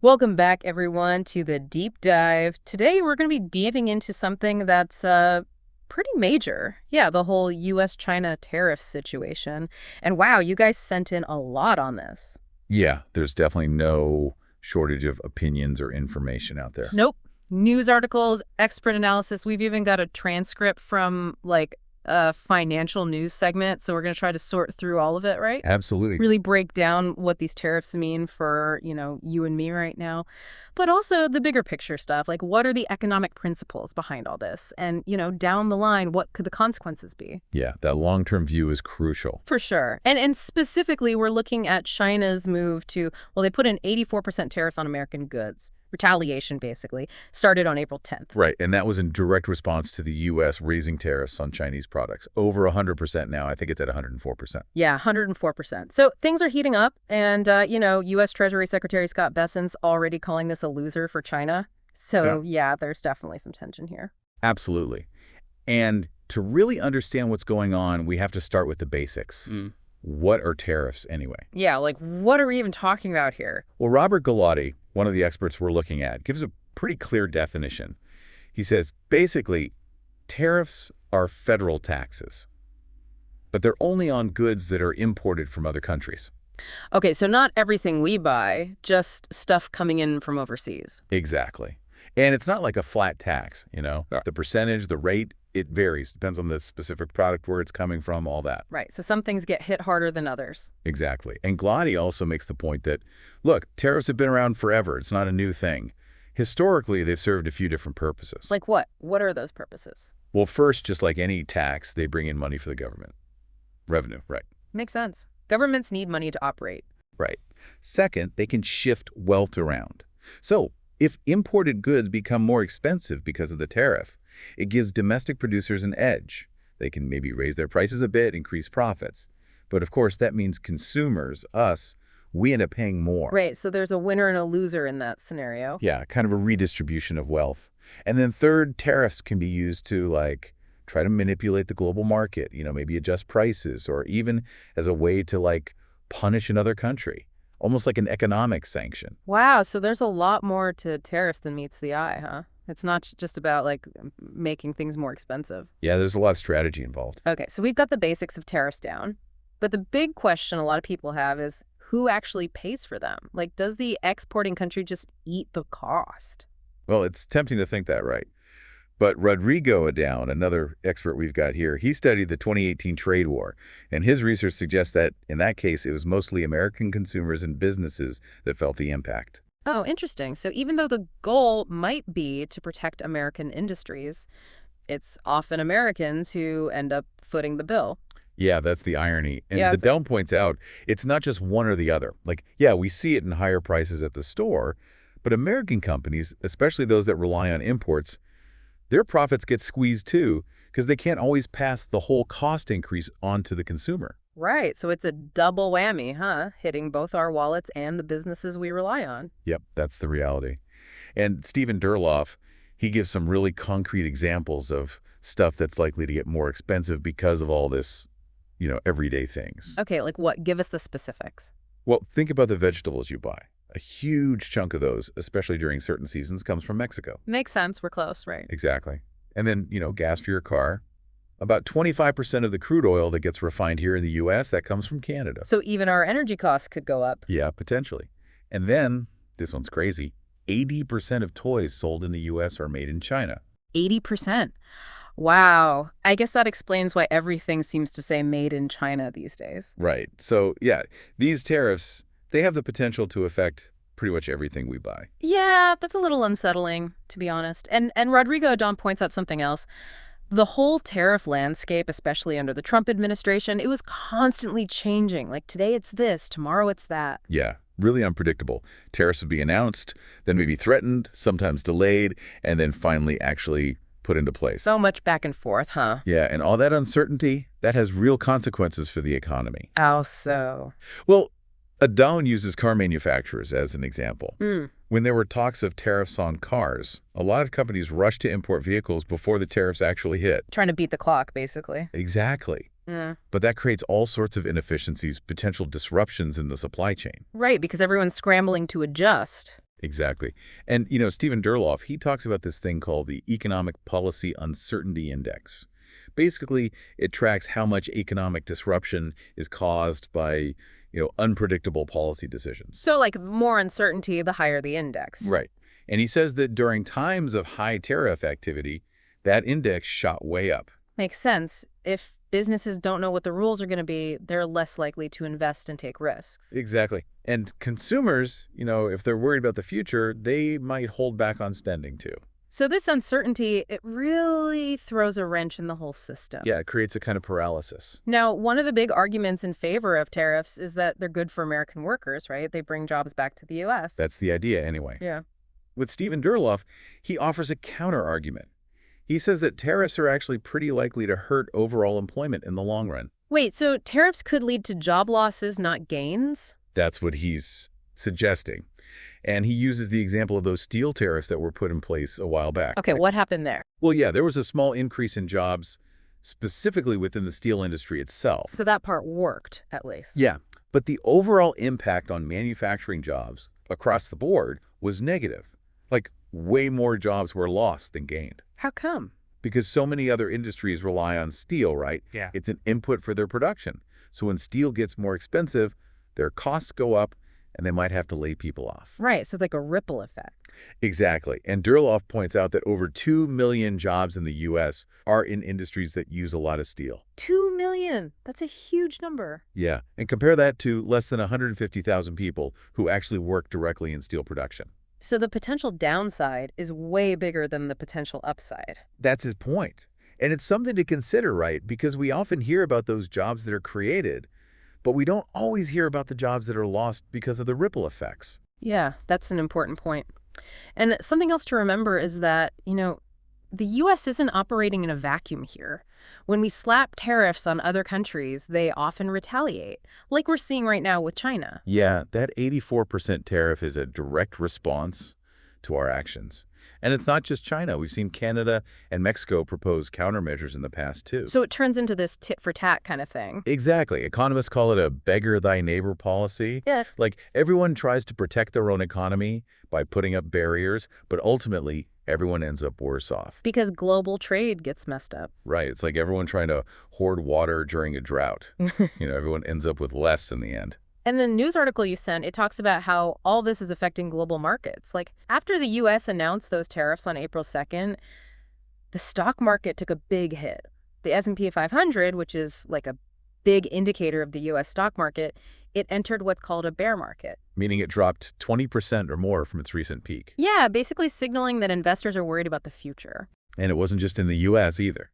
Welcome back, everyone, to the deep dive. Today, we're going to be diving into something that's pretty major. Yeah, the whole US-China tariff situation. And wow, you guys sent in a lot on this. Yeah, there's definitely no shortage of opinions or information out there. Nope. News articles, expert analysis. We've even got a transcript from like a financial news segment. So we're going to try to sort through all of it, right? Absolutely. Really break down what these tariffs mean for, you and me right now, but also the bigger picture stuff. Like, what are the economic principles behind all this? And, down the line, what could the consequences be? Yeah, that long-term view is crucial. For sure. And specifically, we're looking at China's move to, well, they put an 84% tariff on American goods. Retaliation, basically, started on April 10th. Right, and that was in direct response to the U.S. raising tariffs on Chinese products. Over 100% now. I think it's at 104%. Yeah, 104%. So things are heating up, and, U.S. Treasury Secretary Scott Bessent's already calling this a loser for China. So, yeah, there's definitely some tension here. Absolutely. And to really understand what's going on, we have to start with the basics. What are tariffs anyway? Yeah, like, what are we even talking about here? Well, Robert Galati, one of the experts we're looking at, gives a pretty clear definition. He says, basically, tariffs are federal taxes, but they're only on goods that are imported from other countries. Okay, so not everything we buy, just stuff coming in from overseas. Exactly. And it's not like a flat tax, you know? Yeah. The percentage, the rate, it varies. Depends on the specific product, where it's coming from, all that. Right, so some things get hit harder than others. Exactly. And Galati also makes the point that, look, tariffs have been around forever. It's not a new thing. Historically, they've served a few different purposes. Like what? What are those purposes? Well, first, just like any tax, they bring in money for the government. Revenue, right. Makes sense. Governments need money to operate. Right. Second, they can shift wealth around. So, if imported goods become more expensive because of the tariff, it gives domestic producers an edge. They can maybe raise their prices a bit, increase profits. But of course, that means consumers, us, we end up paying more. Right, so there's a winner and a loser in that scenario. Yeah, kind of a redistribution of wealth. And then third, tariffs can be used to, like, try to manipulate the global market, maybe adjust prices, or even as a way to, like, punish another country, almost like an economic sanction. Wow, so there's a lot more to tariffs than meets the eye, huh? It's not just about, like, making things more expensive. Yeah, there's a lot of strategy involved. Okay, so we've got the basics of tariffs down. But the big question a lot of people have is who actually pays for them? Like, does the exporting country just eat the cost? Well, it's tempting to think that, right? But Rodrigo Adown, another expert we've got here, he studied the 2018 trade war, and his research suggests that, in that case, it was mostly American consumers and businesses that felt the impact. Oh, interesting. So even though the goal might be to protect American industries, it's often Americans who end up footing the bill. Yeah, that's the irony. And Yeah, Adown points out, it's not just one or the other. Like, yeah, we see it in higher prices at the store, but American companies, especially those that rely on imports, their profits get squeezed too, because they can't always pass the whole cost increase on to the consumer. right. So it's a double whammy, huh? Hitting both our wallets and the businesses we rely on. Yep, that's the reality. And Stephen Durloff, he gives some really concrete examples of stuff that's likely to get more expensive because of all this, everyday things. Okay, like what? Give us the specifics. Well, think about the vegetables you buy. A huge chunk of those, especially during certain seasons, comes from Mexico. Makes sense. We're close, right? Exactly. And then, gas for your car. About 25% of the crude oil that gets refined here in the U.S., that comes from Canada. So even our energy costs could go up. Yeah, potentially. And then, this one's crazy, 80% of toys sold in the U.S. are made in China. 80%. Wow. I guess that explains why everything seems to say made in China these days. Right. So, yeah, these tariffs, they have the potential to affect pretty much everything we buy. Yeah, that's a little unsettling, to be honest. And Rodrigo Adon points out something else. The whole tariff landscape, especially under the Trump administration, it was constantly changing. Like today it's this, tomorrow it's that. Yeah, really unpredictable. Tariffs would be announced, then maybe threatened, sometimes delayed, and then finally actually put into place. So much back and forth, huh? Yeah, and all that uncertainty, that has real consequences for the economy. How so? Well, Adown uses car manufacturers as an example. Mm. When there were talks of tariffs on cars, a lot of companies rushed to import vehicles before the tariffs actually hit. Trying to beat the clock, basically. Exactly. Yeah. But that creates all sorts of inefficiencies, potential disruptions in the supply chain. Right, because everyone's scrambling to adjust. Exactly. And, Stephen Durloff, he talks about this thing called the Economic Policy Uncertainty Index. Basically, it tracks how much economic disruption is caused by, unpredictable policy decisions. So, like, more uncertainty, the higher the index. Right. And he says that during times of high tariff activity, that index shot way up. Makes sense. If businesses don't know what the rules are going to be, they're less likely to invest and take risks. Exactly. And consumers, if they're worried about the future, they might hold back on spending too. So this uncertainty, it really throws a wrench in the whole system. Yeah, it creates a kind of paralysis. Now, one of the big arguments in favor of tariffs is that they're good for American workers, right? They bring jobs back to the U.S. That's the idea anyway. Yeah. With Stephen Durloff, he offers a counter-argument. He says that tariffs are actually pretty likely to hurt overall employment in the long run. Wait, so tariffs could lead to job losses, not gains? That's what he's suggesting. And he uses the example of those steel tariffs that were put in place a while back. Okay, what happened there? Well, yeah, there was a small increase in jobs, specifically within the steel industry itself. So that part worked, at least. Yeah, but the overall impact on manufacturing jobs across the board was negative. Like, way more jobs were lost than gained. How come? Because so many other industries rely on steel, right? Yeah. It's an input for their production. So when steel gets more expensive, their costs go up, and they might have to lay people off. Right, so it's like a ripple effect. Exactly. And Durloff points out that over 2 million jobs in the U.S. are in industries that use a lot of steel. 2 million. That's a huge number. Yeah, and compare that to less than 150,000 people who actually work directly in steel production. So the potential downside is way bigger than the potential upside. That's his point. And it's something to consider, right? Because we often hear about those jobs that are created, but we don't always hear about the jobs that are lost because of the ripple effects. Yeah, that's an important point. And something else to remember is that, the U.S. isn't operating in a vacuum here. When we slap tariffs on other countries, they often retaliate, like we're seeing right now with China. Yeah, that 84% tariff is a direct response to our actions. And it's not just China. We've seen Canada and Mexico propose countermeasures in the past, too. So it turns into this tit-for-tat kind of thing. Exactly. Economists call it a beggar thy neighbor policy. Yeah. Like, everyone tries to protect their own economy by putting up barriers, but ultimately, everyone ends up worse off. Because global trade gets messed up. Right. It's like everyone trying to hoard water during a drought. Everyone ends up with less in the end. And the news article you sent, it talks about how all this is affecting global markets. Like, after the U.S. announced those tariffs on April 2nd, the stock market took a big hit. The S&P 500, which is like a big indicator of the U.S. stock market, it entered what's called a bear market. Meaning it dropped 20% or more from its recent peak. Yeah, basically signaling that investors are worried about the future. And it wasn't just in the U.S. either.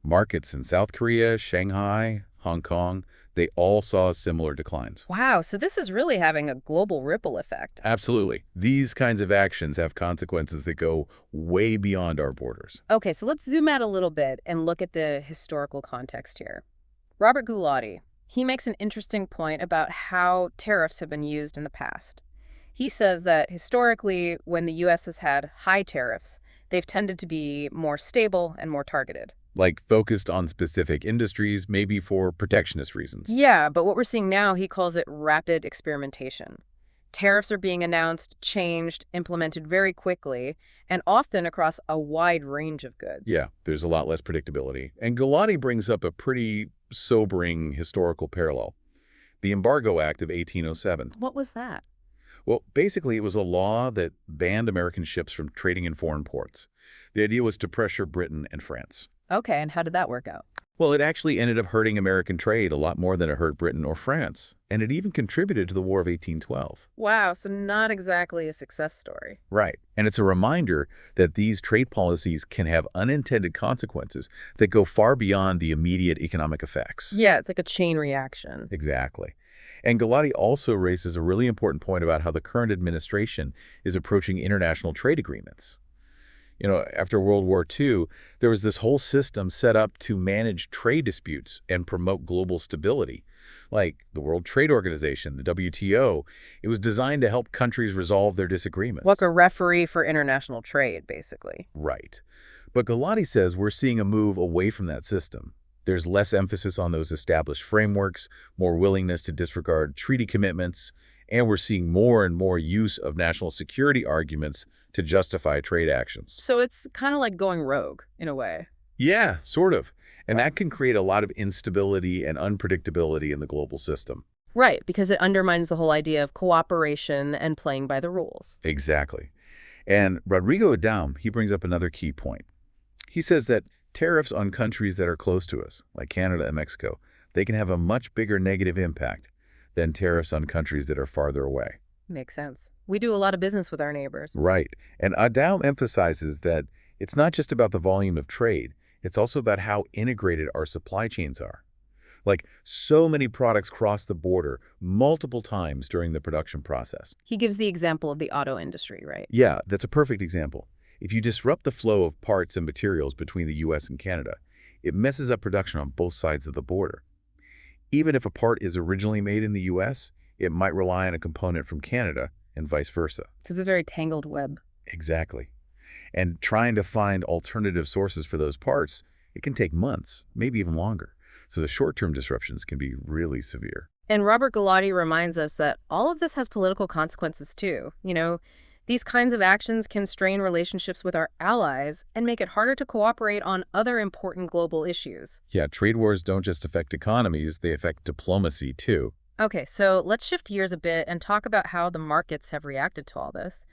Markets in South Korea, Shanghai, Hong Kong, they all saw similar declines. Wow, so this is really having a global ripple effect. Absolutely. These kinds of actions have consequences that go way beyond our borders. Okay, so let's zoom out a little bit and look at the historical context here. Robert Gulati, he makes an interesting point about how tariffs have been used in the past. He says that historically, when the U.S. has had high tariffs, they've tended to be more stable and more targeted. Like focused on specific industries, maybe for protectionist reasons. Yeah, but what we're seeing now, he calls it rapid experimentation. Tariffs are being announced, changed, implemented very quickly, and often across a wide range of goods. Yeah, there's a lot less predictability. And Gulati brings up a pretty sobering historical parallel. The Embargo Act of 1807. What was that? Well, basically, it was a law that banned American ships from trading in foreign ports. The idea was to pressure Britain and France. Okay, and how did that work out? Well, it actually ended up hurting American trade a lot more than it hurt Britain or France. And it even contributed to the War of 1812. Wow, so not exactly a success story. Right. And it's a reminder that these trade policies can have unintended consequences that go far beyond the immediate economic effects. Yeah, it's like a chain reaction. Exactly. And Gulati also raises a really important point about how the current administration is approaching international trade agreements. After World War II, there was this whole system set up to manage trade disputes and promote global stability. Like the World Trade Organization, the WTO, it was designed to help countries resolve their disagreements. Like a referee for international trade, basically. Right. But Gulati says we're seeing a move away from that system. There's less emphasis on those established frameworks, more willingness to disregard treaty commitments, And we're seeing more and more use of national security arguments to justify trade actions. So it's kind of like going rogue, in a way. Yeah, sort of. And Wow. that can create a lot of instability and unpredictability in the global system. Right, because it undermines the whole idea of cooperation and playing by the rules. Exactly. And Rodrigo Adam, he brings up another key point. He says that tariffs on countries that are close to us, like Canada and Mexico, they can have a much bigger negative impact than tariffs on countries that are farther away. Makes sense. We do a lot of business with our neighbors. Right. And Adam emphasizes that it's not just about the volume of trade, it's also about how integrated our supply chains are. Like, so many products cross the border multiple times during the production process. He gives the example of the auto industry, right? Yeah, that's a perfect example. If you disrupt the flow of parts and materials between the US and Canada, it messes up production on both sides of the border. Even if a part is originally made in the US, it might rely on a component from Canada and vice versa. So it's a very tangled web. Exactly. And trying to find alternative sources for those parts, it can take months, maybe even longer. So the short-term disruptions can be really severe. And Robert Galati reminds us that all of this has political consequences too. These kinds of actions can strain relationships with our allies and make it harder to cooperate on other important global issues. Yeah, trade wars don't just affect economies, they affect diplomacy too. Okay, so let's shift gears a bit and talk about how the markets have reacted to all this.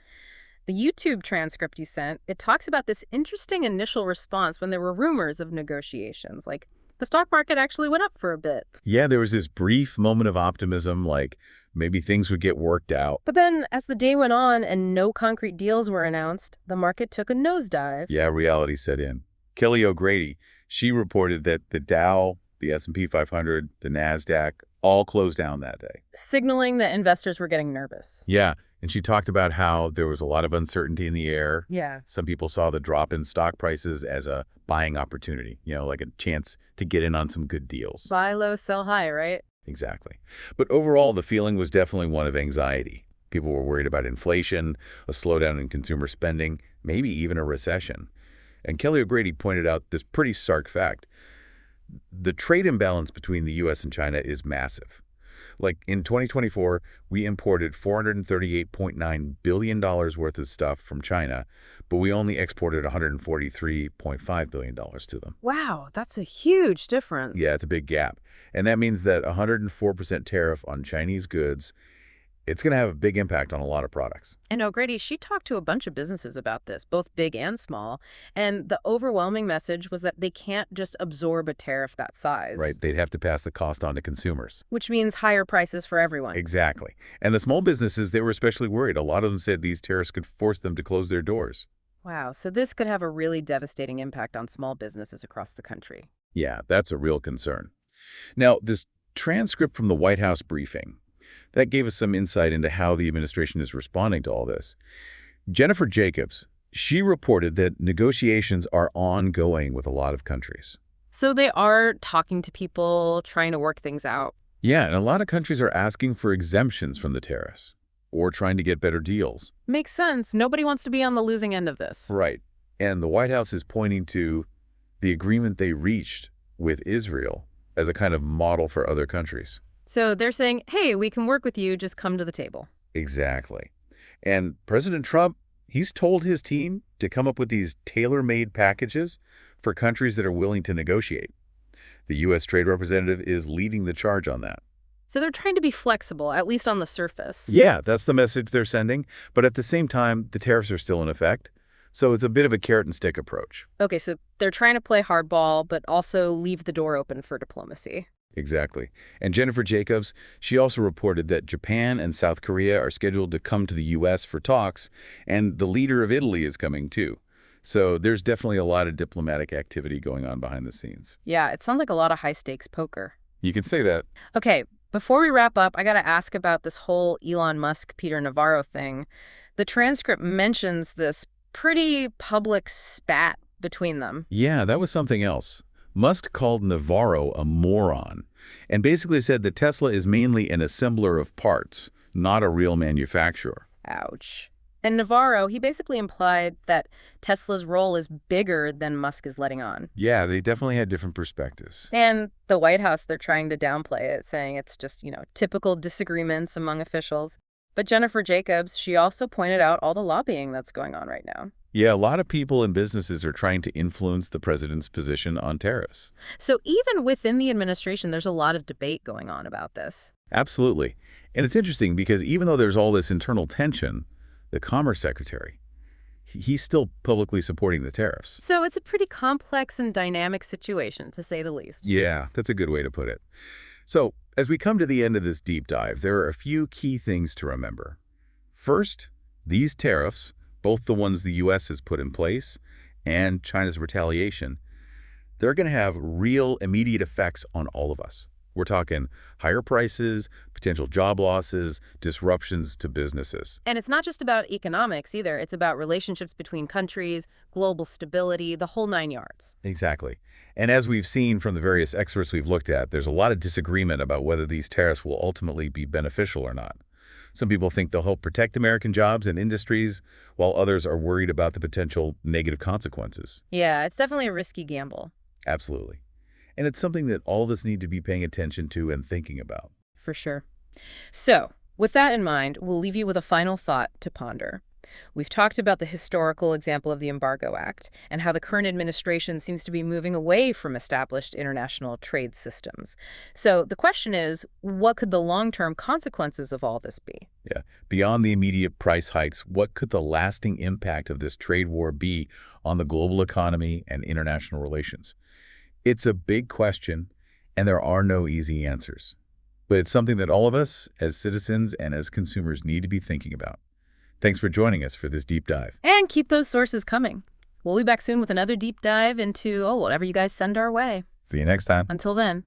The YouTube transcript you sent, it talks about this interesting initial response when there were rumors of negotiations. Like, the stock market actually went up for a bit. Yeah, there was this brief moment of optimism, like maybe things would get worked out. But then, as the day went on and no concrete deals were announced, the market took a nosedive. Yeah, reality set in. Kelly O'Grady, she reported that the Dow, the S&P 500, the NASDAQ, all closed down that day. Signaling that investors were getting nervous. Yeah, and she talked about how there was a lot of uncertainty in the air. Yeah. Some people saw the drop in stock prices as a buying opportunity, like a chance to get in on some good deals. Buy low, sell high, right? Exactly. But overall, the feeling was definitely one of anxiety. People were worried about inflation, a slowdown in consumer spending, maybe even a recession. And Kelly O'Grady pointed out this pretty stark fact. The trade imbalance between the U.S. and China is massive. Like in 2024, we imported $438.9 billion worth of stuff from China, but we only exported $143.5 billion to them. Wow, that's a huge difference. Yeah, it's a big gap. And that means that 104% tariff on Chinese goods, it's going to have a big impact on a lot of products. And O'Grady, she talked to a bunch of businesses about this, both big and small, and the overwhelming message was that they can't just absorb a tariff that size. Right, they'd have to pass the cost on to consumers. Which means higher prices for everyone. Exactly. And the small businesses, they were especially worried. A lot of them said these tariffs could force them to close their doors. Wow, so this could have a really devastating impact on small businesses across the country. Yeah, that's a real concern. Now, this transcript from the White House briefing, that gave us some insight into how the administration is responding to all this. Jennifer Jacobs, she reported that negotiations are ongoing with a lot of countries. So they are talking to people, trying to work things out. Yeah, and a lot of countries are asking for exemptions from the tariffs or trying to get better deals. Makes sense. Nobody wants to be on the losing end of this. Right. And the White House is pointing to the agreement they reached with Israel as a kind of model for other countries. So they're saying, hey, we can work with you, just come to the table. Exactly. And President Trump, he's told his team to come up with these tailor-made packages for countries that are willing to negotiate. The U.S. Trade Representative is leading the charge on that. So they're trying to be flexible, at least on the surface. Yeah, that's the message they're sending. But at the same time, the tariffs are still in effect. So it's a bit of a carrot and stick approach. Okay, so they're trying to play hardball, but also leave the door open for diplomacy. Exactly. And Jennifer Jacobs, she also reported that Japan and South Korea are scheduled to come to the U.S. for talks, and the leader of Italy is coming too. So there's definitely a lot of diplomatic activity going on behind the scenes. Yeah, it sounds like a lot of high-stakes poker. You can say that. Okay, before we wrap up, I got to ask about this whole Elon Musk-Peter Navarro thing. The transcript mentions this pretty public spat between them. Yeah, that was something else. Musk called Navarro a moron and basically said that Tesla is mainly an assembler of parts, not a real manufacturer. Ouch. And Navarro, he basically implied that Tesla's role is bigger than Musk is letting on. Yeah, they definitely had different perspectives. And the White House, they're trying to downplay it, saying it's just, typical disagreements among officials. But Jennifer Jacobs, she also pointed out all the lobbying that's going on right now. Yeah, a lot of people and businesses are trying to influence the president's position on tariffs. So even within the administration, there's a lot of debate going on about this. Absolutely. And it's interesting because even though there's all this internal tension, the Commerce Secretary, he's still publicly supporting the tariffs. So it's a pretty complex and dynamic situation, to say the least. Yeah, that's a good way to put it. So, as we come to the end of this deep dive, there are a few key things to remember. First, these tariffs, both the ones the U.S. has put in place and China's retaliation, they're going to have real immediate effects on all of us. We're talking higher prices, potential job losses, disruptions to businesses. And it's not just about economics either. It's about relationships between countries, global stability, the whole nine yards. Exactly. And as we've seen from the various experts we've looked at, there's a lot of disagreement about whether these tariffs will ultimately be beneficial or not. Some people think they'll help protect American jobs and industries, while others are worried about the potential negative consequences. Yeah, it's definitely a risky gamble. Absolutely. And it's something that all of us need to be paying attention to and thinking about. For sure. So, with that in mind, we'll leave you with a final thought to ponder. We've talked about the historical example of the Embargo Act and how the current administration seems to be moving away from established international trade systems. So the question is, what could the long-term consequences of all this be? Yeah. Beyond the immediate price hikes, what could the lasting impact of this trade war be on the global economy and international relations? It's a big question, and there are no easy answers. But it's something that all of us, as citizens and as consumers, need to be thinking about. Thanks for joining us for this deep dive. And keep those sources coming. We'll be back soon with another deep dive into, whatever you guys send our way. See you next time. Until then.